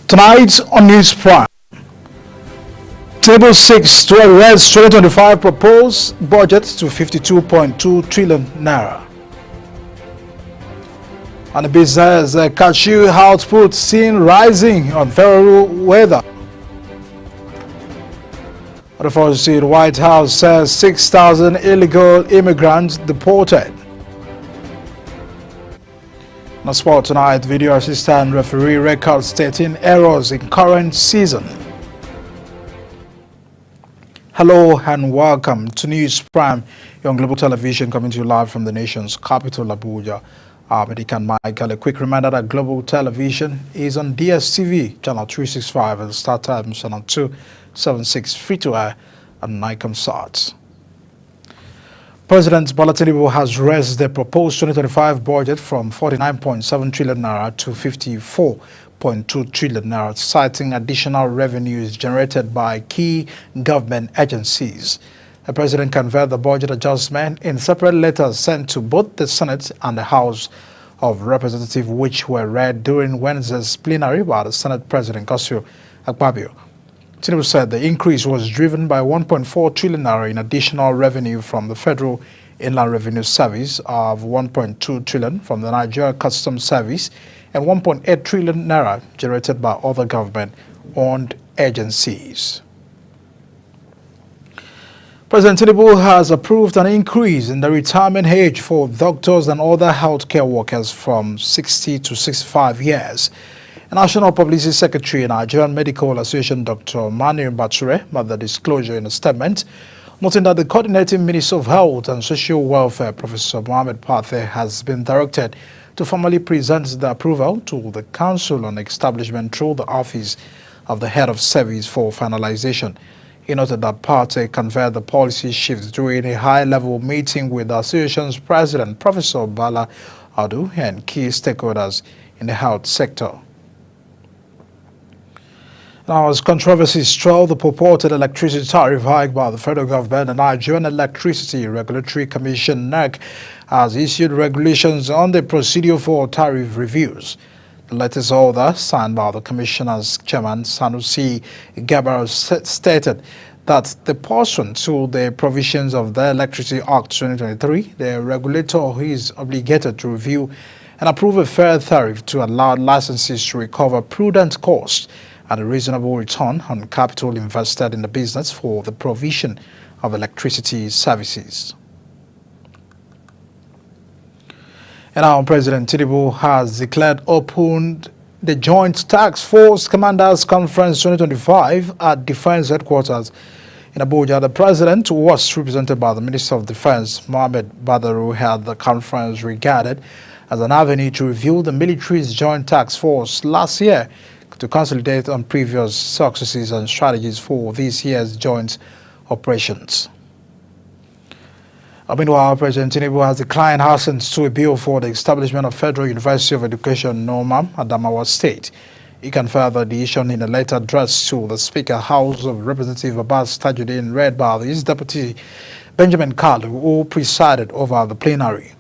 Tonight on News Prime, Table 6 to arrest 2025 proposed budget to 52.2 trillion naira. And the business cashew output seen rising on favorable weather. Unfortunately, the White House says 6,000 illegal immigrants deported. On sport tonight, video assistant referee records 13 errors in current season. Hello and welcome to News Prime, your global television coming to you live from the nation's capital, Abuja. Medican Michael, a quick reminder that global television is on DSTV, channel 365 and Star Times, channel 276, free to air and Nicomsat. President Bola Tinubu has raised the proposed 2025 budget from 49.7 trillion naira to 54.2 trillion naira, citing additional revenues generated by key government agencies. The president conveyed the budget adjustment in separate letters sent to both the Senate and the House of Representatives, which were read during Wednesday's plenary by the Senate President Godswill Akpabio. Tinubu said the increase was driven by 1.4 trillion naira in additional revenue from the Federal Inland Revenue Service, of 1.2 trillion from the Nigeria Customs Service, and 1.8 trillion naira generated by other government-owned agencies. President Tinubu has approved an increase in the retirement age for doctors and other healthcare workers from 60 to 65 years. National Publicity Secretary and Nigerian Medical Association Dr. Manu Bature made the disclosure in a statement, noting that the Coordinating Minister of Health and Social Welfare, Professor Mohammed Pathe, has been directed to formally present the approval to the Council on Establishment through the Office of the Head of Service for finalization. He noted that Pathe conveyed the policy shift during a high-level meeting with the association's president, Professor Bala Adu, and key stakeholders in the health sector. Now, as controversies swell the purported electricity tariff hike by the federal government, the Nigerian Electricity Regulatory Commission (NERC) has issued regulations on the procedure for tariff reviews. The latest order, signed by the Commissioner's Chairman Sanusi Gabbard, stated that the pursuant to the provisions of the Electricity Act 2023, the regulator is obligated to review and approve a fair tariff to allow licensees to recover prudent costs and a reasonable return on capital invested in the business for the provision of electricity services. And now President Tinubu has declared open the Joint Task Force Commanders Conference 2025 at Defense Headquarters in Abuja. The President, who was represented by the Minister of Defense, Mohammed Badaru, had the conference regarded as an avenue to review the military's Joint Task Force last year to consolidate on previous successes and strategies for this year's joint operations. Meanwhile, President Tinubu has declined assent to a bill for the establishment of Federal University of Education, NORMAM, Adamawa State. He confirmed the decision in a letter addressed to the Speaker, House of Representatives Abbas Tajuddin, read by his deputy Benjamin Kalu, who presided over the plenary.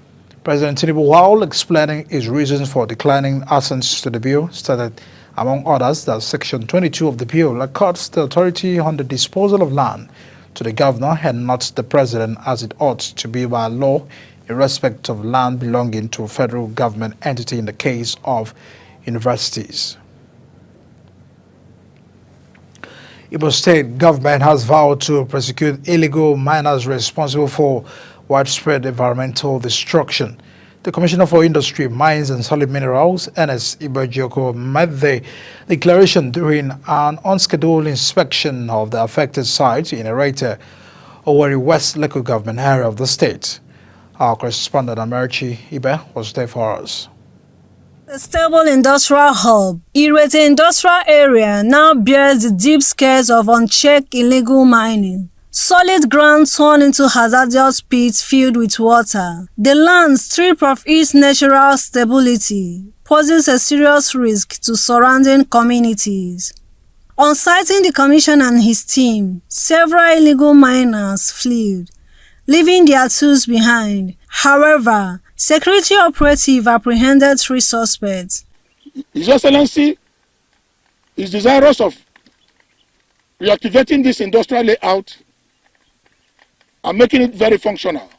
President Tinubu, while explaining his reasons for declining assent to the bill, stated, among others, that Section 22 of the bill accords the authority on the disposal of land to the governor and not the president, as it ought to be by law in respect of land belonging to a federal government entity in the case of universities. Imo State government has vowed to prosecute illegal miners responsible for widespread environmental destruction. The Commissioner for Industry, Mines and Solid Minerals, Ernest Ibejioko, made the declaration during an unscheduled inspection of the affected site in Erete, Owerri West local government area of the state. Our correspondent, Americhi Ibe, was there for us. The stable industrial hub, Irete Industrial Area, now bears the deep scares of unchecked illegal mining. Solid ground turned into hazardous pits filled with water. The land stripped of its natural stability poses a serious risk to surrounding communities. On citing the commission and his team, several illegal miners fled, leaving their tools behind. However, security operatives apprehended 3 suspects. His Excellency, is desirous of reactivating this industrial layout and making it very functional.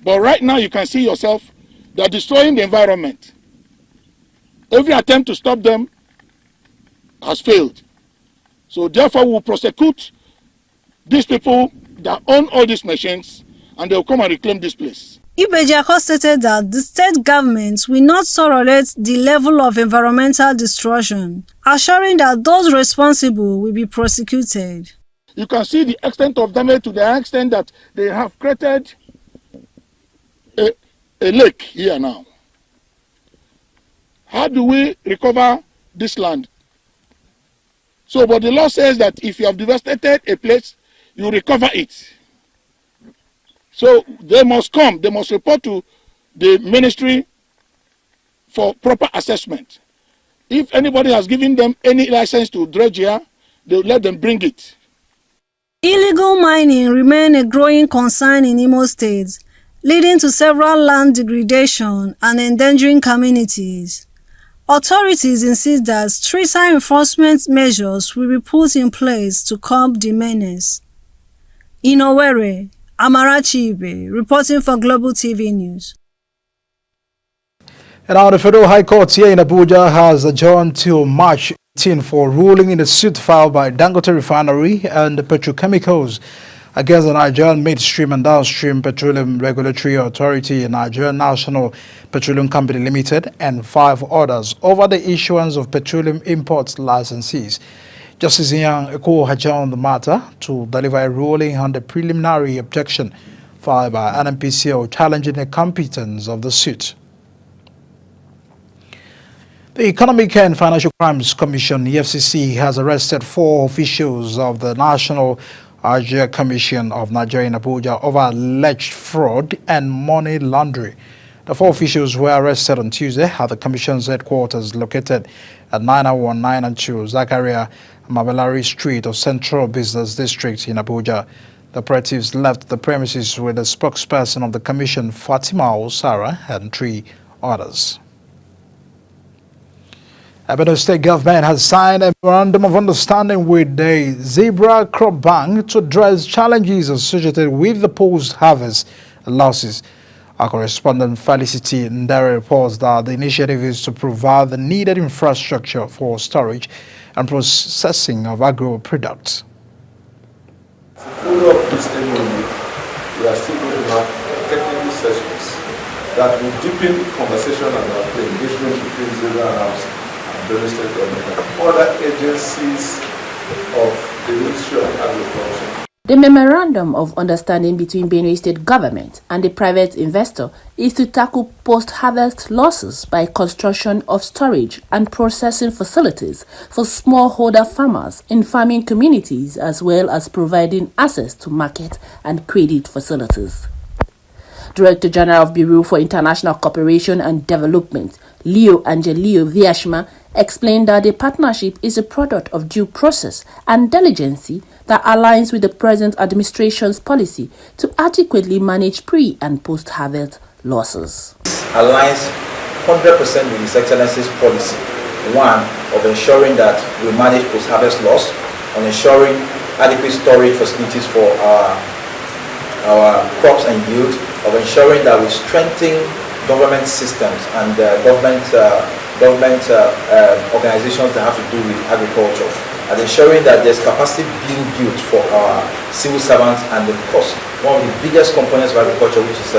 But right now you can see yourself, they're destroying the environment. Every attempt to stop them has failed. So therefore we'll prosecute these people that own all these machines, and they'll come and reclaim this place. Ibejako stated that the state government will not tolerate the level of environmental destruction, assuring that those responsible will be prosecuted. You can see the extent of damage to the extent that they have created a lake here now. How do we recover this land? So, but the law says that if you have devastated a place, you recover it. So they must come, they must report to the ministry for proper assessment. If anybody has given them any license to dredge here, they'll let them bring it. Illegal mining remains a growing concern in Imo State, leading to several land degradation and endangering communities. Authorities insist that stricter enforcement measures will be put in place to curb the menace. In Owerri, Amarachi Ibe, reporting for Global TV News. And now the Federal High Court here in Abuja has adjourned till March 18 for ruling in the suit filed by Dangote Refinery and the petrochemicals against the Nigerian Midstream and Downstream Petroleum Regulatory Authority and Nigerian National Petroleum Company Limited and 5 others over the issuance of petroleum import licenses. Justice Ian Eko adjourned the matter to deliver a ruling on the preliminary objection filed by NNPCL challenging the competence of the suit. The Economic and Financial Crimes Commission, EFCC, has arrested 4 officials of the National Nigeria Commission of Nigeria in Abuja over alleged fraud and money laundering. The 4 officials were arrested on Tuesday at the Commission's headquarters located at 901, 902 Zakaria Mabelari Street of Central Business District in Abuja. The operatives left the premises with the spokesperson of the Commission, Fatima Osara, and 3 others. Ebedo State government has signed a memorandum of understanding with the Zebra Crop Bank to address challenges associated with the post-harvest losses. Our correspondent Felicity Ndere reports that the initiative is to provide the needed infrastructure for storage and processing of agro products. Follow up this MOU, we are still going to have technical sessions that will deepen conversation about the engagement between Zebra House and the state government and other agencies of the Ministry of Agriculture. The Memorandum of Understanding between Benue State Government and the private investor is to tackle post-harvest losses by construction of storage and processing facilities for smallholder farmers in farming communities, as well as providing access to market and credit facilities. Director General of Bureau for International Cooperation and Development, Leo Angelio Viashma, explained that the partnership is a product of due process and diligence that aligns with the present administration's policy to adequately manage pre- and post-harvest losses. Aligns 100% with His Excellency's policy, one, of ensuring that we manage post-harvest loss, on ensuring adequate storage facilities for our crops and yield, of ensuring that we strengthen government systems and government organizations that have to do with agriculture, and ensuring that there's capacity being built for our civil servants and, of course, one of the biggest components of agriculture, which is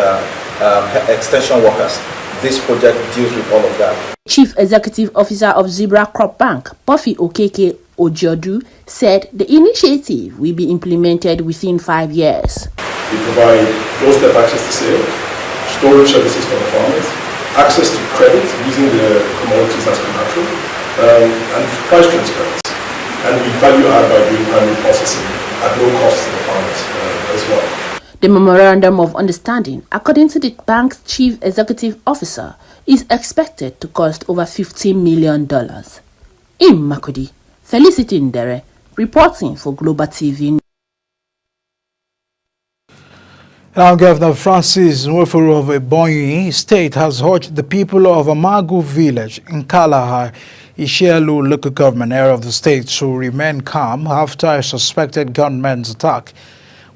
extension workers. This project deals with all of that. Chief Executive Officer of Zebra Crop Bank, Buffy Okeke Ojodu, said the initiative will be implemented within 5 years. We provide doorstep access to sale, storage services for the farmers, access to credit using the commodities as collateral, and price transparency. And we value add by doing primary processing at no cost to the farmers as well. The Memorandum of Understanding, according to the bank's Chief Executive Officer, is expected to cost over $15 million. In Makudi, Felicity Ndere, reporting for Global TV. Now, Governor Francis Nwefuru of Ebonyi State has urged the people of Amagu village in Kalahar Ishielu local government area of the state to remain calm after a suspected gunman's attack.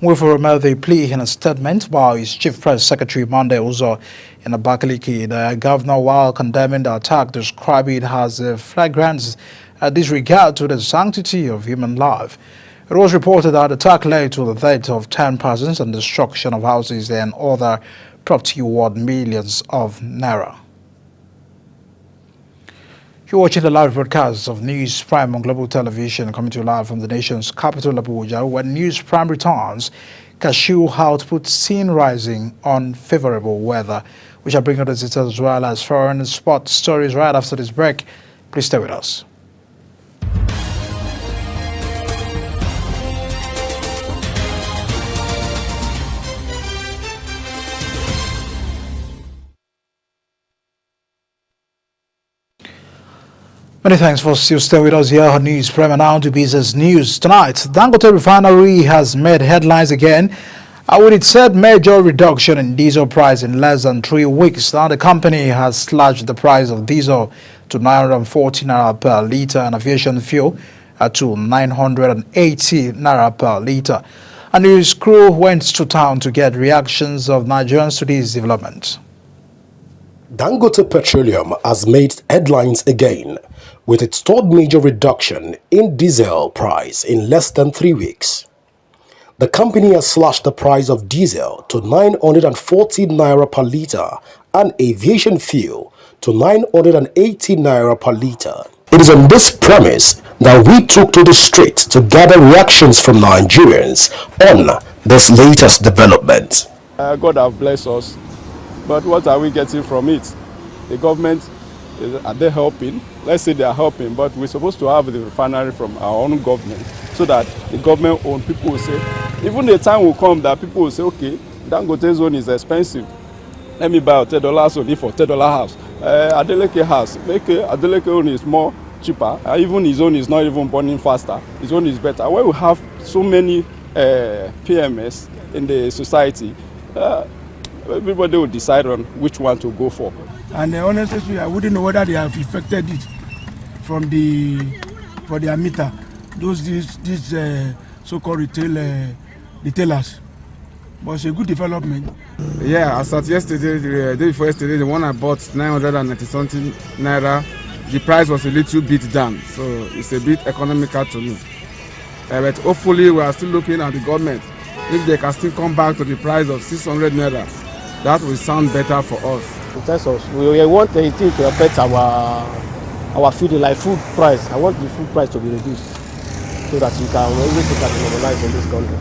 Wilford made the plea in a statement by his chief press secretary Monday Uzo in Abakaliki. The governor, while condemning the attack, described it as a flagrant disregard to the sanctity of human life. It was reported that the attack led to the death of 10 persons and destruction of houses and other property worth millions of naira. You're watching the live broadcast of News Prime on Global Television, coming to you live from the nation's capital, Abuja. When News Prime returns, cashew output seen rising on favorable weather. We shall bring you the details as well as foreign sports stories right after this break. Please stay with us. Many thanks for still staying with us here on News Prime. And now to business news. Tonight, Dangote Refinery has made headlines again with its said major reduction in diesel price in less than 3 weeks. Now the company has slashed the price of diesel to 940 naira per litre and aviation fuel to 980 naira per litre. A news crew went to town to get reactions of Nigerians to this development. Dangote Petroleum has made headlines again with its third major reduction in diesel price in less than 3 weeks. The company has slashed the price of diesel to 940 naira per litre and aviation fuel to 980 naira per litre. It is on this premise that we took to the street to gather reactions from Nigerians on this latest development. God have blessed us, but what are we getting from it? The government, are they helping? Let's say they are helping, but we're supposed to have the refinery from our own government so that the government-owned people will say, even the time will come that people will say, okay, Dangote's own is expensive. Let me buy a $10 only for $10 house. Adeleke house, Adeleke own is more cheaper. Even his own is not even burning faster. His own is better. When we have so many PMS in the society, everybody will decide on which one to go for. And honestly, I wouldn't know whether they have affected it for their meter. These so-called retailers. But it's a good development. Yeah, as at yesterday, the day before yesterday, the one I bought 990 something naira, the price was a little bit down, so it's a bit economical to me. But hopefully, we are still looking at the government. If they can still come back to the price of 600 naira, that will sound better for us. In terms of, we want anything to affect our food, like food price. I want the food price to be reduced so that everything can be normalized in this country.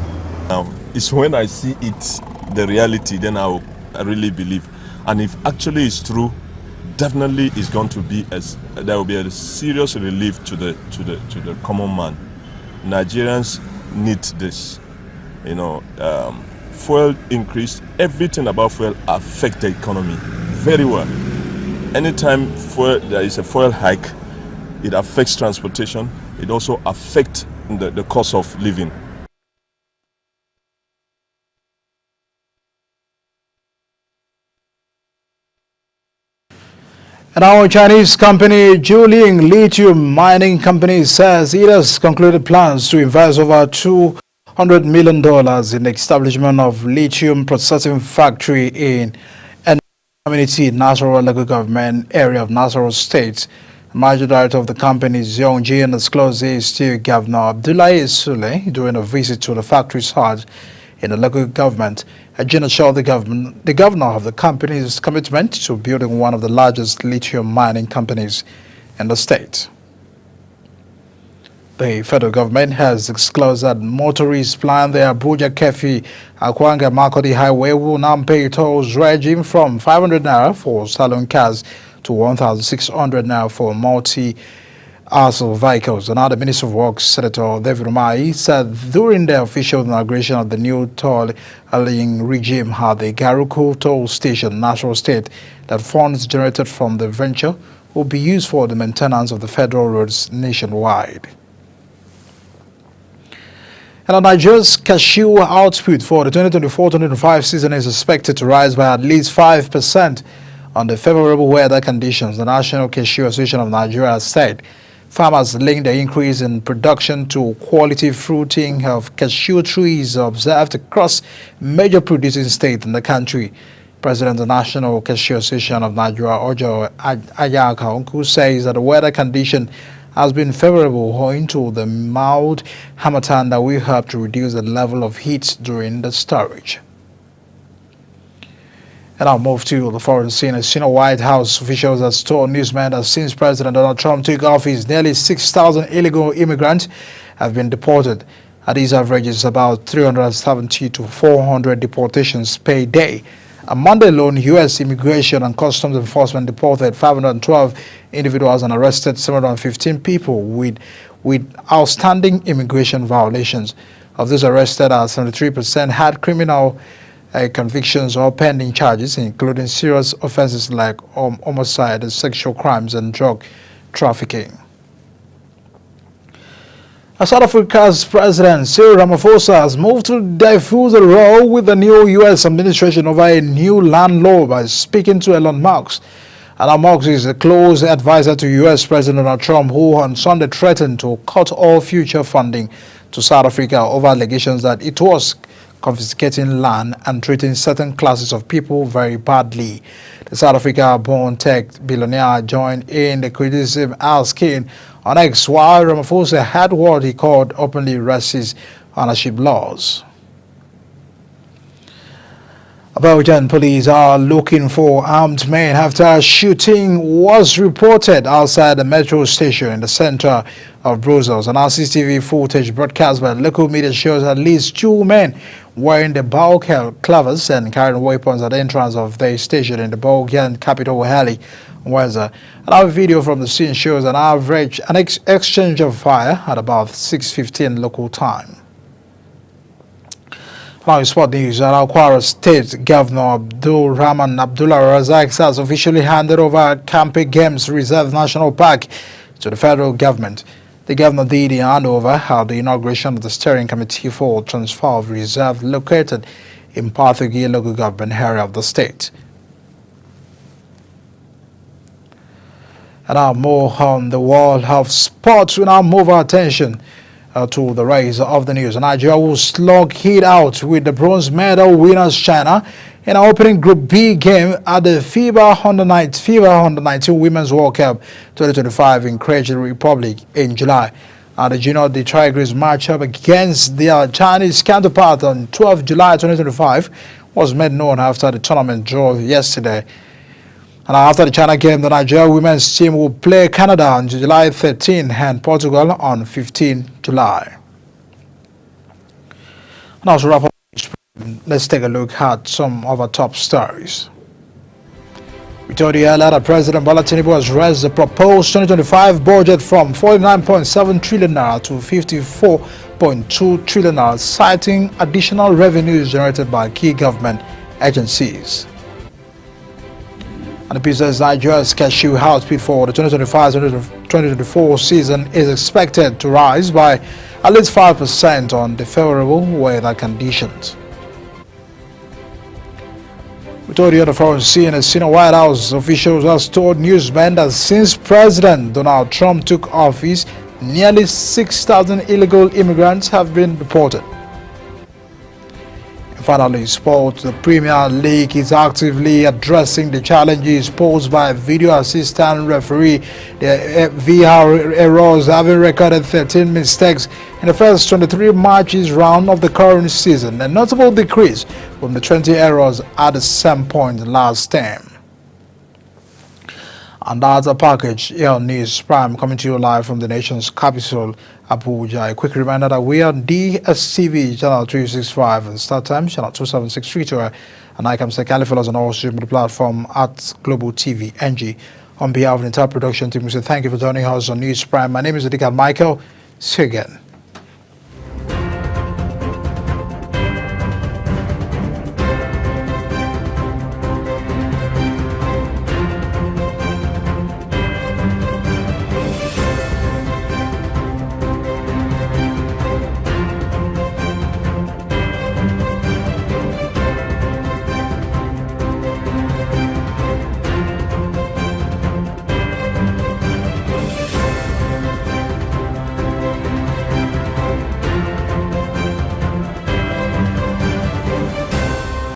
It's when I see it, the reality, then I really believe. And if actually it's true, definitely it's going to be there will be a serious relief to the common man. Nigerians need this. Fuel increase, everything about fuel affects the economy very well. Anytime there is a fuel hike, it affects transportation. It also affects the cost of living. And our Chinese company, Jiuling Lithium Mining Company, says it has concluded plans to invest over $200 million in the establishment of lithium processing factory in an community Nasarawa local government area of Nasarawa State. The Major Director of the company, Xiong Jin, disclosed this to Governor Abdullahi Sule during a visit to the factory site in the local government. Jin assured the governor of the company's commitment to building one of the largest lithium mining companies in the state. The federal government has disclosed that motorists plying the Abuja-Kefi Akwanga Makodi Highway will now pay tolls ranging from 500 naira for salon cars to 1,600 naira for multi-axle vehicles. Another Minister of Works, Senator David Umahi, said during the official inauguration of the new tolling regime at the Garuku toll station, Nasarawa State, that funds generated from the venture will be used for the maintenance of the federal roads nationwide. And Nigeria's cashew output for the 2024-2025 season is expected to rise by at least 5% on the favorable weather conditions, the National Cashew Association of Nigeria said farmers linked the increase in production to quality fruiting of cashew trees observed across major producing states in the country. President of the National Cashew Association of Nigeria, Ojo Ayaka Onku, says that the weather condition has been favorable owing to the mild harmattan that will help to reduce the level of heat during the storage. And I'll move to the foreign scene. As senior White House officials have told newsmen that since President Donald Trump took office, nearly 6,000 illegal immigrants have been deported. At these averages, about 370 to 400 deportations per day. On Monday alone, U.S. Immigration and Customs Enforcement deported 512 individuals and arrested 715 people with outstanding immigration violations. Of those arrested, 73% had criminal convictions or pending charges, including serious offenses like homicide, sexual crimes, and drug trafficking. South Africa's President Cyril Ramaphosa has moved to diffuse the row with the new U.S. administration over a new land law by speaking to Elon Musk. Elon Musk is a close advisor to U.S. President Donald Trump, who on Sunday threatened to cut all future funding to South Africa over allegations that it was confiscating land and treating certain classes of people very badly. The South Africa-born tech billionaire joined in the criticism, asking on X why Ramaphosa had what he called openly racist ownership laws. Belgian police are looking for armed men after a shooting was reported outside the metro station in the center of Brussels. An CCTV footage broadcast by local media shows at least 2 men wearing the balaclavas and carrying weapons at the entrance of their station in the Belgian capital, Halle. Another video from the scene shows an exchange of fire at about 6:15 local time. Now in sport news, Kwara State Governor Abdul Rahman Abdullah Razak has officially handed over Campe Games Reserve National Park to the federal government. The governor did in handover at the inauguration of the steering committee for transfer of reserve located in Pathogi local government area of the state. And now more on the world of sports. We now move our attention to the race of the news. Nigeria will slug it out with the bronze medal winners China in our opening Group B game at the FIBA Under-19 Women's World Cup 2025 in Czech Republic in July. The the Tigers matchup against their Chinese counterpart on 12 July 2025 was made known after the tournament draw yesterday. And after the China game, the Nigeria women's team will play Canada on July 13 and Portugal on 15 July. Now to wrap up, let's take a look at some of our top stories. We told you earlier that President Bola Tinubu has raised the proposed 2025 budget from 49.7 trillion naira to 54.2 trillion naira, citing additional revenues generated by key government agencies. And the business Nigeria's cashew output for the 2025-2024 season is expected to rise by at least 5% on the favorable weather conditions. We told you on the foreign scene, as senior White House officials have told newsmen that since President Donald Trump took office, nearly 6,000 illegal immigrants have been deported. Finally, sports. The Premier League is actively addressing the challenges posed by video assistant referee. The VR errors, having recorded 13 mistakes in the first 23 matches round of the current season, a notable decrease from the 20 errors at the same point last term. And that's a package here on News Prime, coming to you live from the nation's capital, Abuja. A quick reminder that we are on DSTV channel 365 and Start Time channel 2763 to and I can say follow us on all social media platform at Global TV NG. On behalf of the entire production team, we say thank you for joining us on News Prime. My name is Adika Michael. See you again.